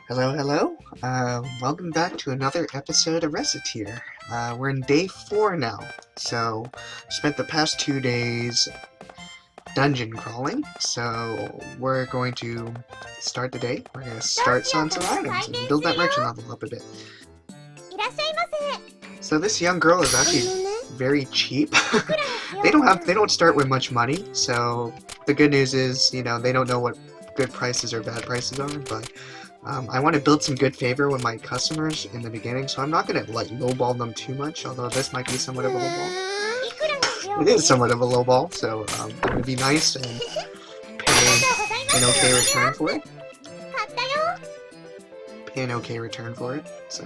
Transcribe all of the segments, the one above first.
Hello, hello. Welcome back to another episode of Recettear. We're in day 4 now, so spent the past 2 days dungeon crawling, so we're going to start the day. We're going to start selling some items and build that merchant level up a bit. So this young girl is actually very cheap. They don't start with much money, so the good news is, you know, they don't know what good prices or bad prices are, but I want to build some good favor with my customers in the beginning, so I'm not going to like lowball them too much, although this might be somewhat of a lowball. It is somewhat of a lowball, so I'm going to be nice and pay an okay return for it. Pay an okay return for it, so...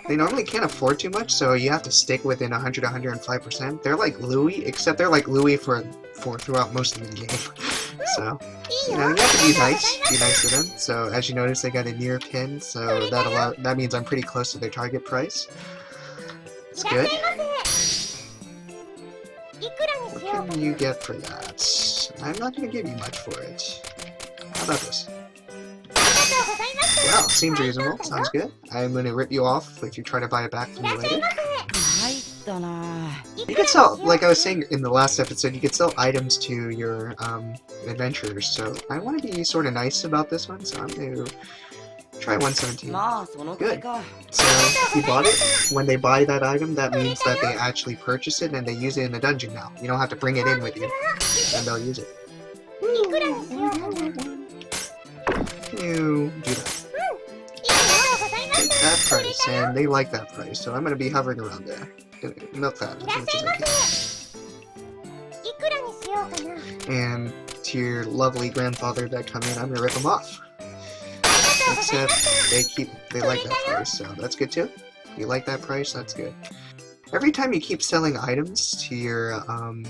They normally can't afford too much, so you have to stick within 100-105%. They're like Louis, except they're like Louis for throughout most of the game. So, you know, you have to be nice to them. So, as you notice, they got a near pin, so that means I'm pretty close to their target price. It's good. What can you get for that? I'm not going to give you much for it. How about this? Well, seems reasonable. Sounds good. I'm going to rip you off if you try to buy it back from me later. You can sell, like I was saying in the last episode, you can sell items to your adventurers, so I want to be sort of nice about this one, so I'm going to try 117. Good. So, if you bought it, when they buy that item, that means that they actually purchase it and they use it in the dungeon now. You don't have to bring it in with you, and they'll use it. You do that. Take that price, and they like that price, so I'm going to be hovering around there. Milk that, which is okay. And to your lovely grandfather that come in, I'm going to rip them off. Except they like that price, so that's good too. You like that price, that's good. Every time you keep selling items to your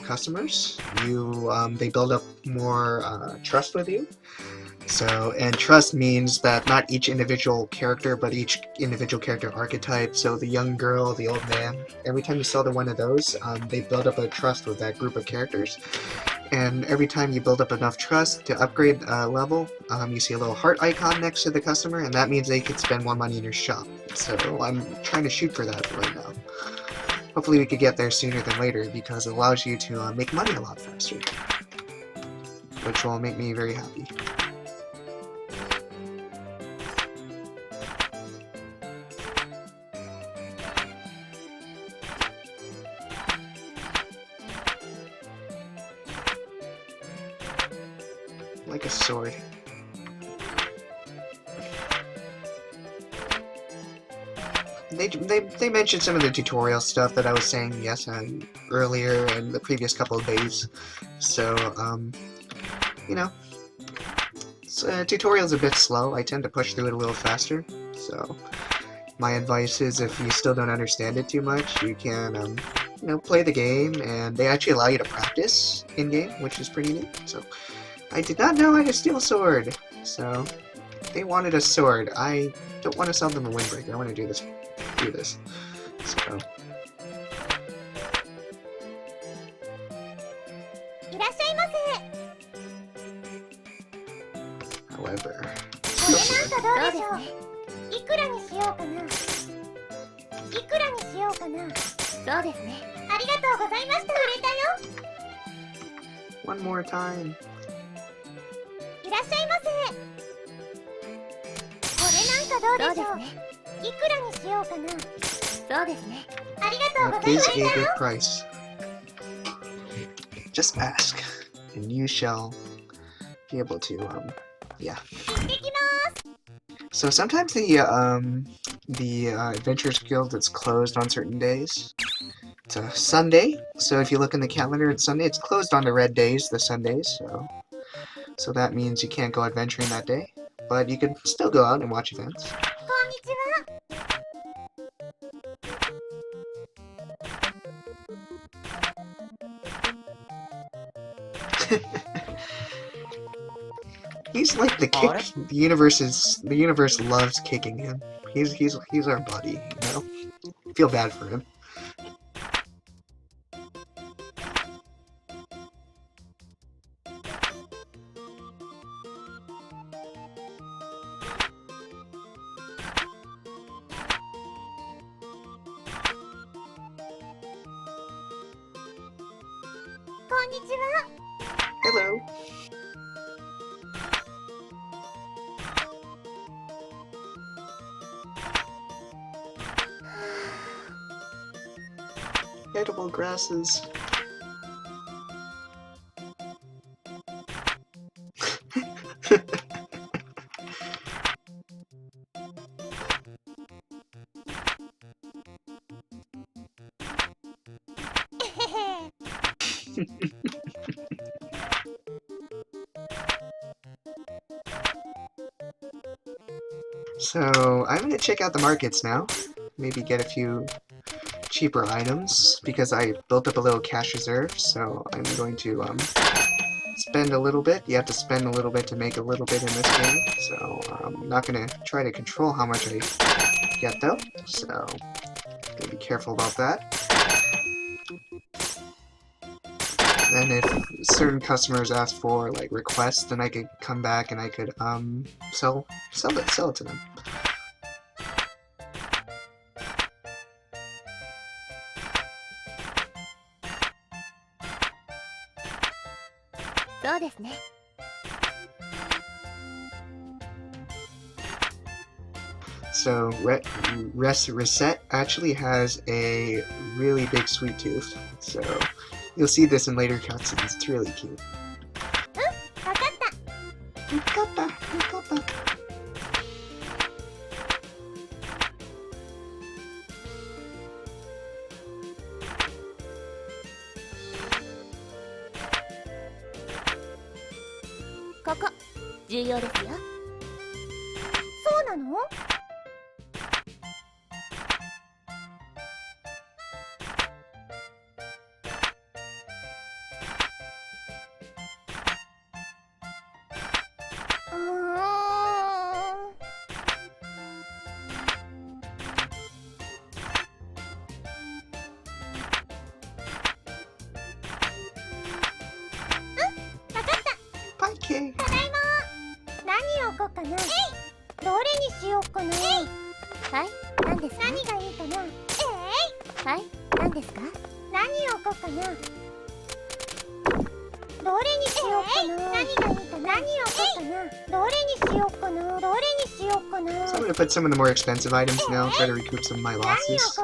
customers, they build up more trust with you. So, and trust means that not each individual character, but each individual character archetype. So the young girl, the old man, every time you sell to one of those, they build up a trust with that group of characters. And every time you build up enough trust to upgrade a level, you see a little heart icon next to the customer, and that means they can spend more money in your shop. So I'm trying to shoot for that right now. Hopefully we could get there sooner than later, because it allows you to make money a lot faster. Which will make me very happy. Like a sword. They mentioned some of the tutorial stuff that I was saying earlier in the previous couple of days. So, you know, tutorial's a bit slow. I tend to push through it a little faster. So, my advice is if you still don't understand it too much, you can, you know, play the game, and they actually allow you to practice in-game, which is pretty neat. So, I did not know how to steal a sword, so they wanted a sword. I don't want to sell them a windbreaker. I want to do this. So. However, one more time. That is a good price. Just ask, and you shall be able to, yeah. So sometimes the Adventurers Guild is closed on certain days. It's a Sunday, so if you look in the calendar, it's Sunday. It's closed on the red days, the Sundays, so that means you can't go adventuring that day. But you can still go out and watch events. He's like the kick. The universe loves kicking him. He's our buddy, you know. Feel bad for him. Hello. Edible grasses. So, I'm gonna check out the markets now. Maybe get a few cheaper items, because I built up a little cash reserve, so I'm going to spend a little bit. You have to spend a little bit to make a little bit in this game, so I'm not gonna try to control how much I get though, so gotta be careful about that. And if certain customers ask for like requests, then I could come back and I could sell it to them. So Recettear actually has a really big sweet tooth, so you'll see this in later cutscenes. It's really cute. Okay. So I'm gonna put some of the more expensive items now, try to recoup some of my losses.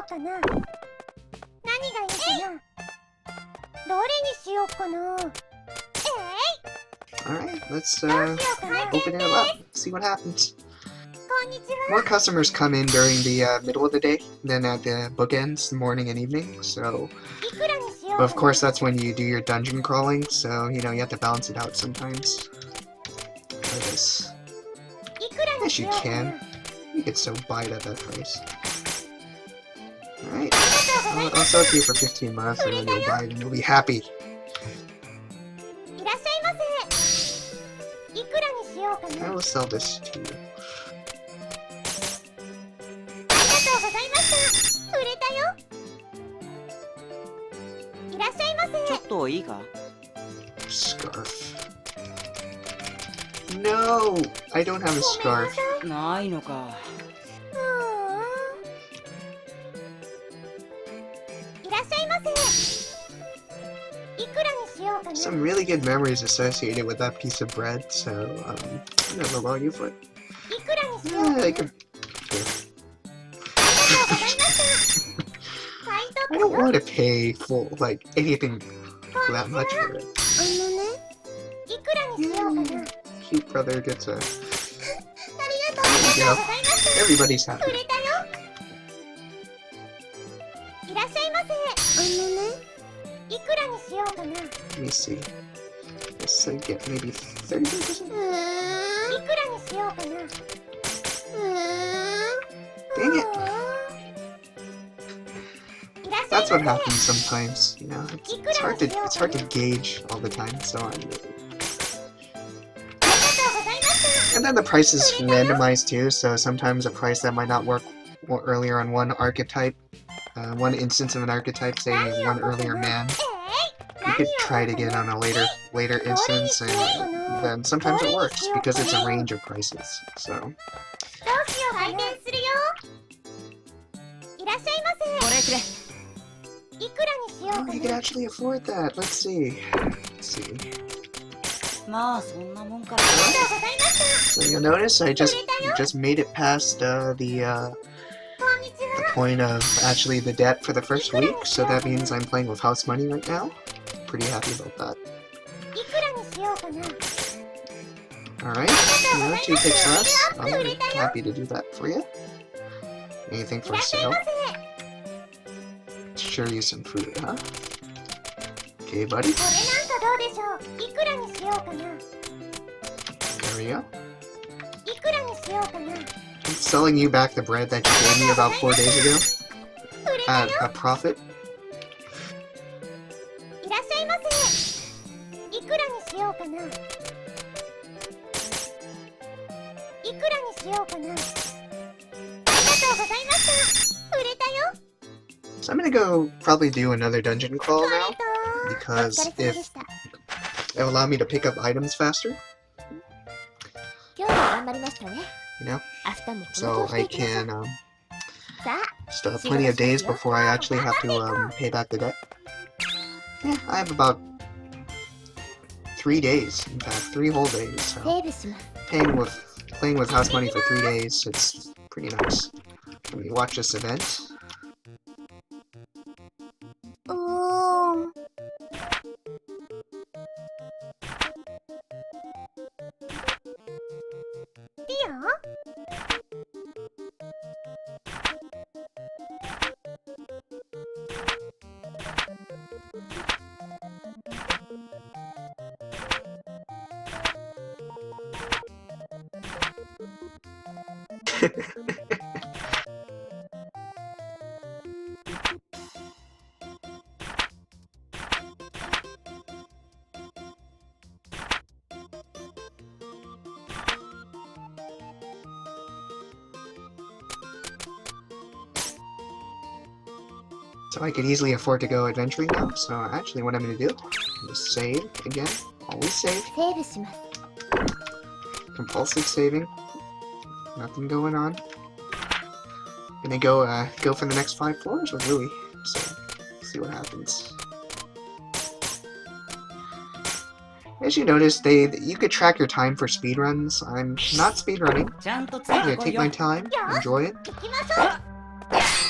Alright, let's open it up, see what happens. More customers come in during the middle of the day than at the bookends, morning and evening, so... But of course that's when you do your dungeon crawling, so, you know, you have to balance it out sometimes. I guess. Yes, you can. You could still buy it at that price. Alright. I'll sell it to you for 15 months and then you'll buy it and you'll be happy. I will sell this to you. Scarf. No! I don't have a scarf. Some really good memories associated with that piece of bread, so I'm gonna allow you for it. Yeah, I could. I don't want to pay full, like, anything that much for it. Yeah, cute brother gets a... There you go. Everybody's happy. Let me see. Guess I get maybe 30%? Dang it! That's what happens sometimes, you know. It's hard to gauge all the time, so I'm really... And then the price is randomized too, so sometimes a price that might not work earlier on one archetype, one instance of an archetype, say one earlier man, you could try to get on a later instance, and then sometimes it works because it's a range of prices. So. Oh, you could actually afford that. Let's see. Let's see. まあそんなもんか。 So you'll notice I just made it past the point of actually the debt for the first week, so that means I'm playing with house money right now. Pretty happy about that. Alright, 2 picks less. I'm happy to do that for you. Anything for sale? Sure you some food, huh? Okay, buddy. There we go. I'm selling you back the bread that you gave me about 4 days ago. At a profit. So I'm gonna go probably do another dungeon crawl now, because if it'll allow me to pick up items faster, you know, so I can still have plenty of days before I actually have to pay back the debt. Yeah, I have about 3 days, in fact 3 whole days, so playing with house money for 3 days, it's pretty nice. Let me watch this event. So I could easily afford to go adventuring now, so actually what I'm going to do is save again. Always save. Compulsive saving. Nothing going on. Gonna go for the next 5 floors with Louie, so see what happens. As you notice, you could track your time for speedruns. I'm not speedrunning. I'm gonna take my time, enjoy it.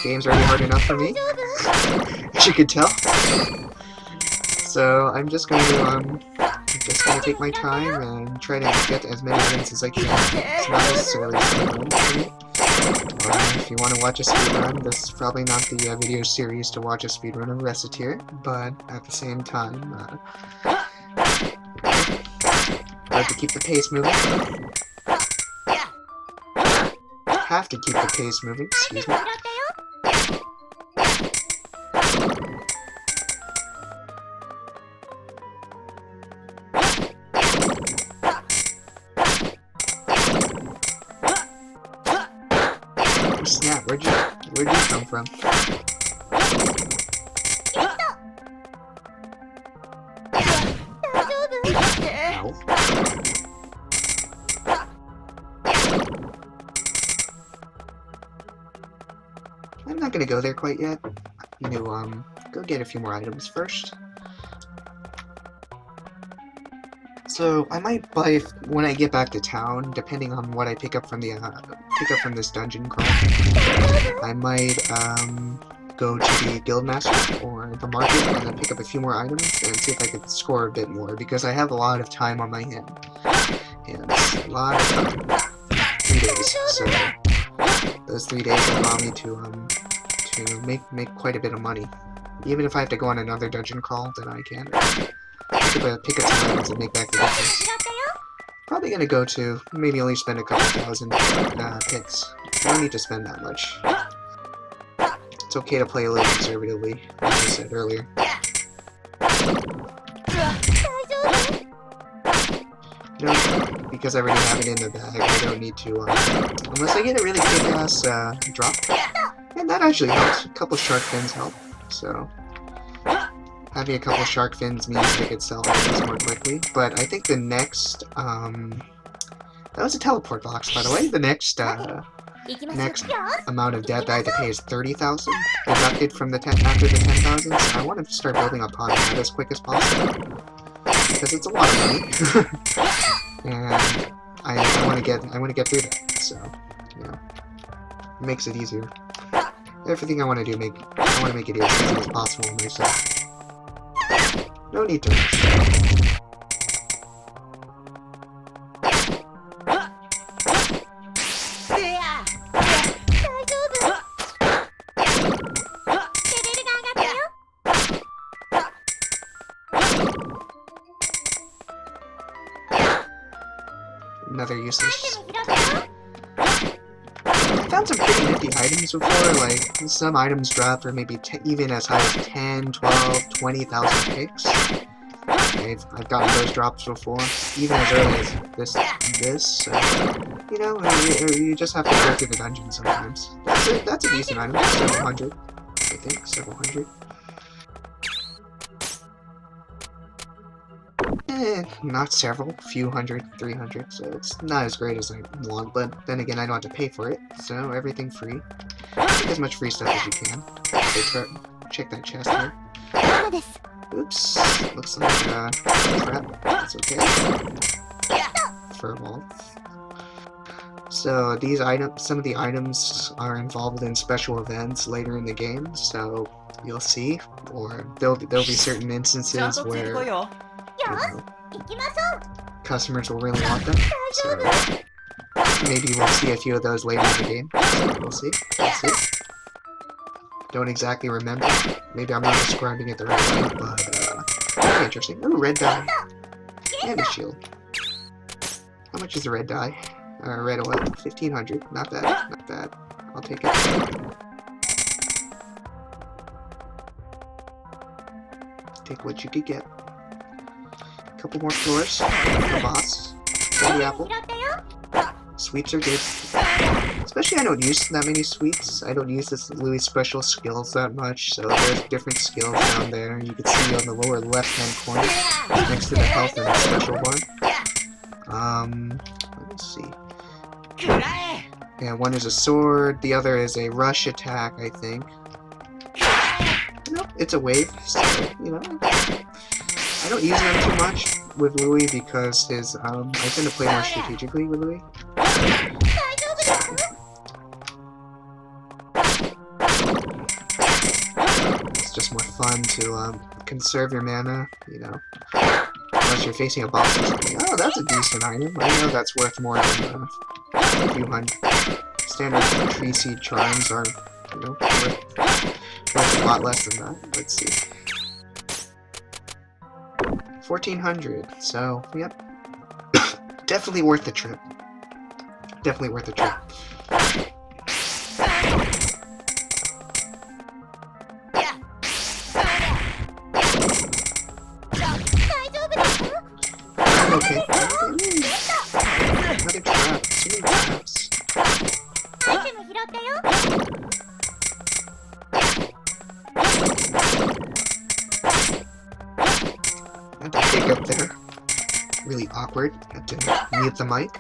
Game's already hard enough for me, as you could tell. So I'm just going to take my time and try to get as many items as I can. It's not necessarily a speedrun for me. If you want to watch a speedrun, this is probably not the video series to watch a speedrun of Recettear, but at the same time, I have to keep the pace moving. Have to keep the pace moving, excuse me. Snap, where'd you come from? Ow. I'm not gonna go there quite yet. I'm gonna go get a few more items first. So I might buy when I get back to town, depending on what I pick up from the this dungeon crawl. I might go to the Guildmaster or the market and then pick up a few more items and see if I could score a bit more, because I have a lot of time on my hand. And a lot of time. 3 days. So those 3 days allow me to make quite a bit of money. Even if I have to go on another dungeon crawl, then I can pick up some items and make back the difference. Probably gonna go to maybe only spend a couple thousand picks. I don't need to spend that much. It's okay to play a little conservatively, like I said earlier. You know, because I already have it in the bag, I don't need to, unless I get a really kick-ass drop. And that actually helps. A couple shark fins help, so having a couple shark fins means I could sell items more quickly. But I think the next, that was a teleport box, by the way. The next amount of debt that I have to pay is 30,000, deducted from the after the 10,000. So I want to start building upon that as quick as possible. because it's a lot of money, and I want to get through that. So, you know, it makes it easier. Everything I want to do, I want to make it as easy as possible on myself. No need to rush. Another useless. I found some pretty nifty items before, like some items drop for maybe even as high as 10, 12, 20,000 picks. I've gotten those drops before, even as early as this. So, you know, you just have to go through the dungeon sometimes. That's a decent item. Several hundred, I think, several hundred. Not several, few hundred, 300, so it's not as great as I want, but then again, I don't have to pay for it, so everything free. Take as much free stuff as you can. Okay, check that chest here. Oops, looks like a trap. That's okay. Furball. So these items, some of the items are involved in special events later in the game, so you'll see, or there'll be certain instances where, you know, customers will really want them. So maybe we'll see a few of those later in the game. So we'll see. We'll see. Don't exactly remember. Maybe I'm not describing it the right way, but very interesting. Ooh, red dye. And a shield. How much is the red dye? Red oil. 1,500. Not bad. Not bad. I'll take it. Take what you could get. Couple more floors for the boss. Candy apple. Sweeps are good. Especially I don't use that many sweeps. I don't use this Louis special skills that much, so there's different skills down there. You can see on the lower left-hand corner, next to the health and the special one. Let me see. Yeah, one is a sword, the other is a rush attack, I think. Nope, it's a wave, so, you know. I don't use them too much with Louis because his, I tend to play more strategically with Louis. It's just more fun to, conserve your mana, you know. Unless you're facing a boss or something. Oh, that's a decent item. I know that's worth more than, a few hundred. Standard tree seed charms are, you know, worth a lot less than that. Let's see. 1,400, so, yep. Definitely worth the trip. Definitely worth the trip. Okay. Another trap. Too many traps. Had to pick up there. Really awkward. Had to mute the mic.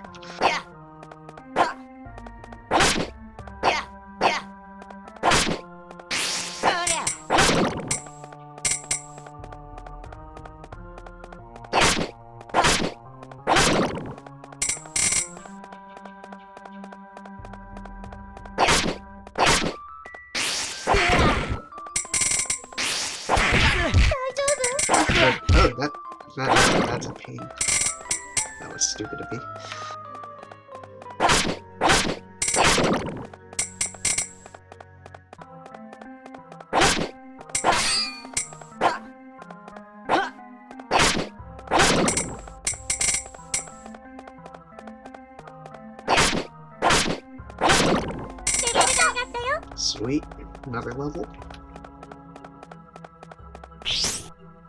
Oh, that's a pain. That was stupid of me. Sweet, another level.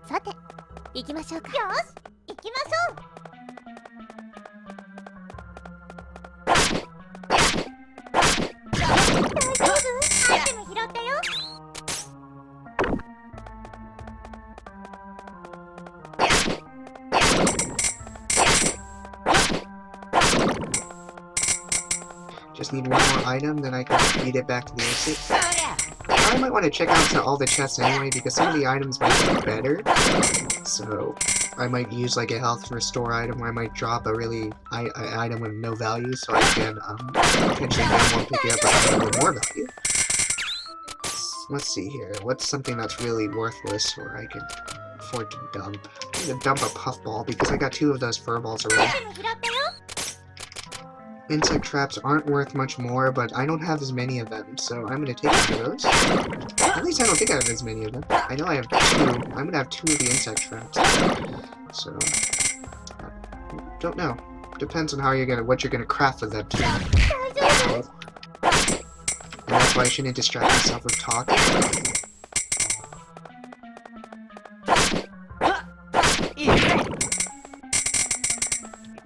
さて、行きましょうか。よし、行きましょう。大丈夫？アイテム拾ったよ。Just need one more item, then I can feed it back to the exit. I might want to check out all the chests anyway, because some of the items might be better. So, I might use like a health restore item, or I might drop a really item with no value, so I can potentially get one pick it up an item with more value. Let's see here. What's something that's really worthless, or I can afford to dump? I'm gonna dump a puffball because I got 2 of those fur balls already. Insect traps aren't worth much more, but I don't have as many of them, so I'm gonna take one of those. At least I don't think I have as many of them. I know I have 2. I'm gonna have 2 of the insect traps. So, don't know. Depends on how what you're gonna craft with them too. So, and that's why I shouldn't distract myself with talking.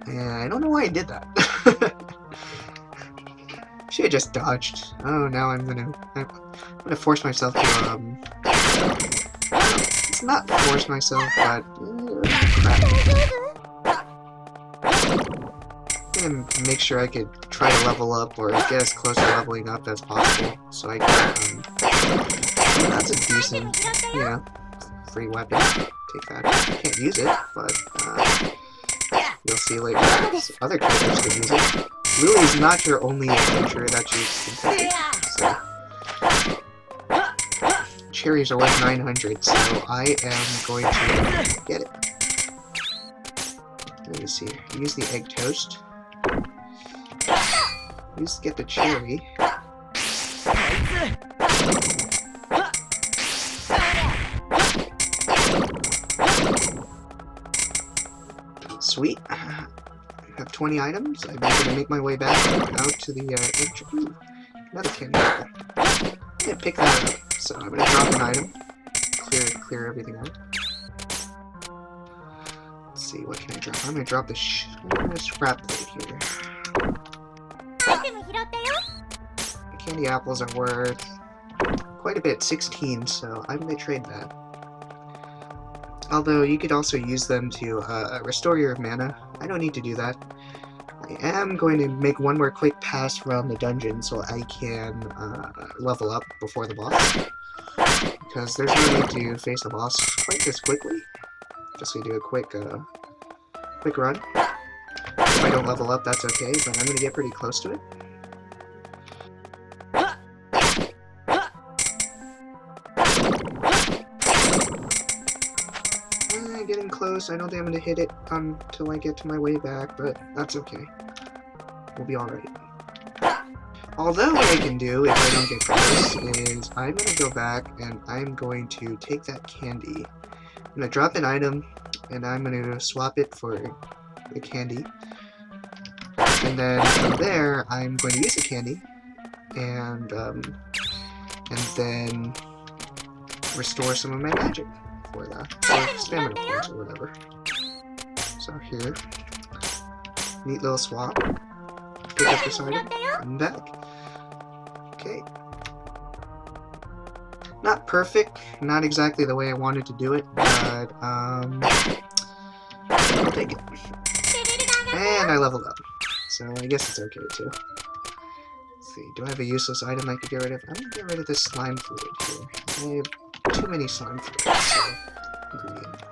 And I don't know why I did that. Should have just dodged. Oh, now I'm gonna force myself to it's not force myself, but crap. I'm gonna make sure I could try to level up or get as close to leveling up as possible, so I can. That's a decent, you know, free weapon. Take that. I can't use it, but you'll see later. Other characters can use it. Lily is not your only adventurer that you can take. So. Cherries are worth 900, so I am going to get it. Let me see. Use the egg toast. Get the cherry. Sweet. I have 20 items. I'm going to make my way back out to the entry. Ooh, another candy apple. I'm going to pick that up. So I'm going to drop an item. Clear everything out. Let's see, what can I drop? I'm going to drop the scrap plate here. Candy apples are worth quite a bit, 16, so I'm going to trade that. Although you could also use them to restore your mana. I don't need to do that. I am going to make one more quick pass around the dungeon so I can level up before the boss. Because there's no need to face the boss quite this quickly. Just gonna do a quick run. If I don't level up, that's okay, but I'm gonna get pretty close to it. Getting close. I don't think I'm gonna hit it until I get to my way back, but that's okay. We'll be alright. Although what I can do if I don't get close is I'm gonna go back and I'm going to take that candy. I'm gonna drop an item and I'm gonna swap it for the candy. And then from there I'm going to use the candy and then restore some of my magic for that. Or stamina points or whatever. So here. Neat little swap. Pick up this item. And back. Okay. Not perfect. Not exactly the way I wanted to do it, but I'll take it. And I leveled up. So I guess it's okay too. Let's see. Do I have a useless item I could get rid of? I'm gonna get rid of this slime fluid here. I have too many slime fluids, so ingredient.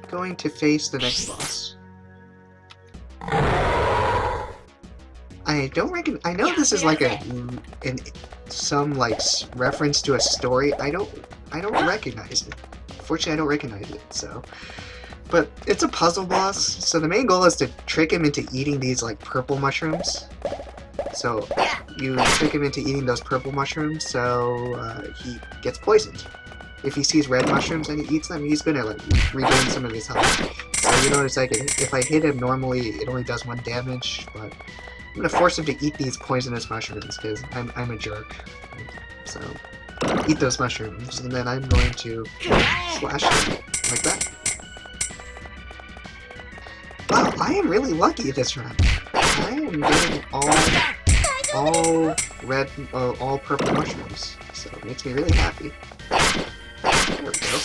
Going to face the next boss. I don't reckon. I know this is like some like reference to a story. I don't recognize it. Fortunately, I don't recognize it. So, but it's a puzzle boss. So the main goal is to trick him into eating these like purple mushrooms. So you trick him into eating those purple mushrooms, so he gets poisoned. If he sees red mushrooms and he eats them, he's gonna like regain some of his health. So you notice like if I hit him normally, it only does 1 damage, but I'm gonna force him to eat these poisonous mushrooms because I'm a jerk. So eat those mushrooms, and then I'm going to slash him like that. Wow, I am really lucky this run. I am getting all red, all purple mushrooms, so it makes me really happy. There we go.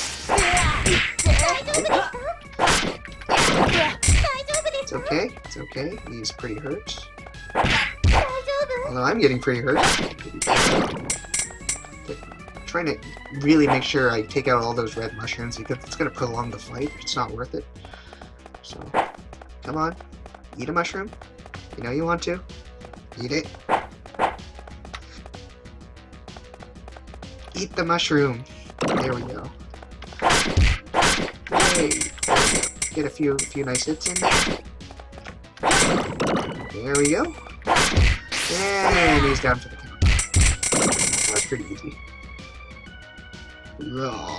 It's okay, it's okay. He's pretty hurt. Although I'm getting pretty hurt. trying to really make sure I take out all those red mushrooms because it's going to prolong the fight. It's not worth it. So, come on. Eat a mushroom. You know you want to. Eat it. Eat the mushroom. There we go. Yay. Get a few nice hits in there. There we go. And he's down for the count. That was pretty easy. Roar.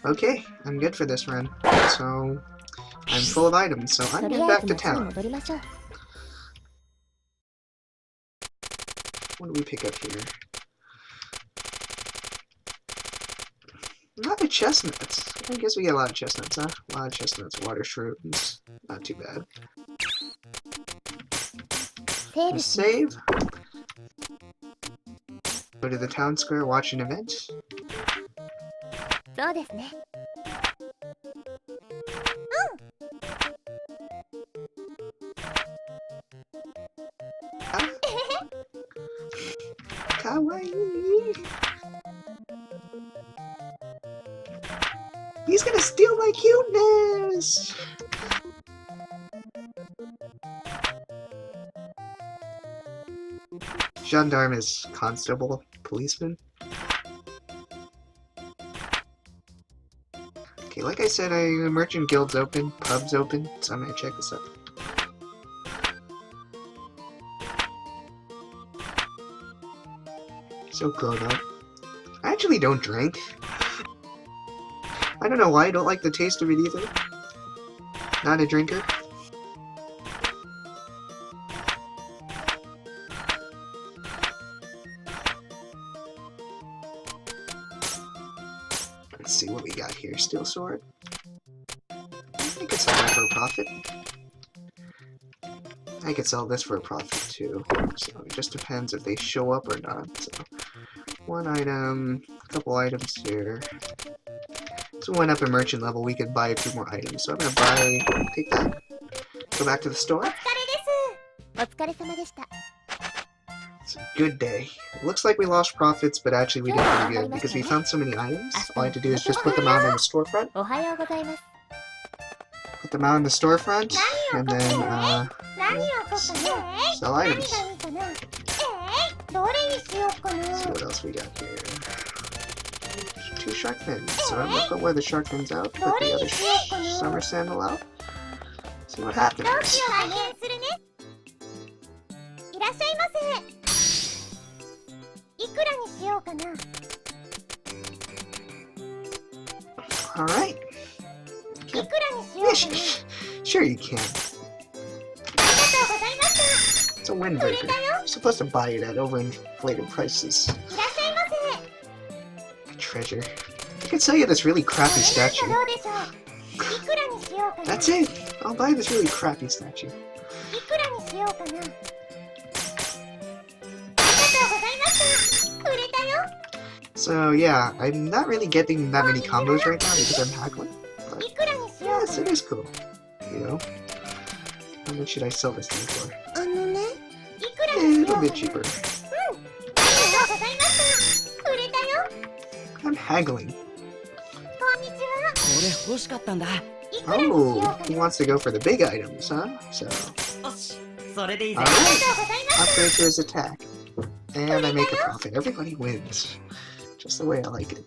Okay, I'm good for this run. So, I'm full of items, so I'm getting back to town. What do we pick up here? A lot of chestnuts. I guess we get a lot of chestnuts, huh? A lot of chestnuts, water shrooms. Not too bad. Just save. Go to the town square, watch an event. Kawaii. He's gonna steal my cuteness! Gendarme is constable, policeman. Okay, like I said, merchant guild's open, pub's open, so I'm gonna check this out. So grown up. I actually don't drink. I don't know why I don't like the taste of it either. Not a drinker. Let's see what we got here. Steel sword. I could sell that for a profit. I could sell this for a profit too. So it just depends if they show up or not. So one item, a couple items here. So we went up a merchant level, we could buy a few more items. So I'm gonna take that. Go back to the store. It's a good day. It looks like we lost profits, but actually we did pretty good because we found so many items. All I had to do is just put them out in the storefront. Put them out in the storefront, and then sell items. Let's see what else we got here. 2 shark fins. So I'm gonna put one of the shark fins out, put the other summer sandal out. See what happens. Alright. Sure you can. It's a windbreaker. You're supposed to buy it at overinflated prices. Treasure. I can sell you this really crappy statue. That's it! I'll buy this really crappy statue. So yeah, I'm not really getting that many combos right now because I'm haggling. But yes, it is cool. You know? How much should I sell this thing for? A little bit cheaper. I'm haggling. Oh, he wants to go for the big items, huh? So, alright, upgrade to his attack. And I make a profit. Everybody wins. Just the way I like it.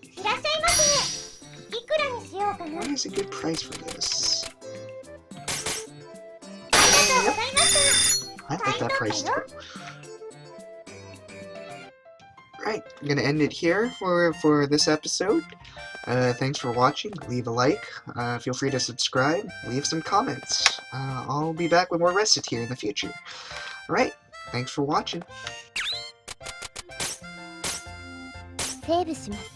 What is a good price for this? Yep. I like that price too. Right, I'm gonna end it here for this episode. Thanks for watching. Leave a like. Feel free to subscribe. Leave some comments. I'll be back with more Recettear in the future. Alright, thanks for watching. セーブします。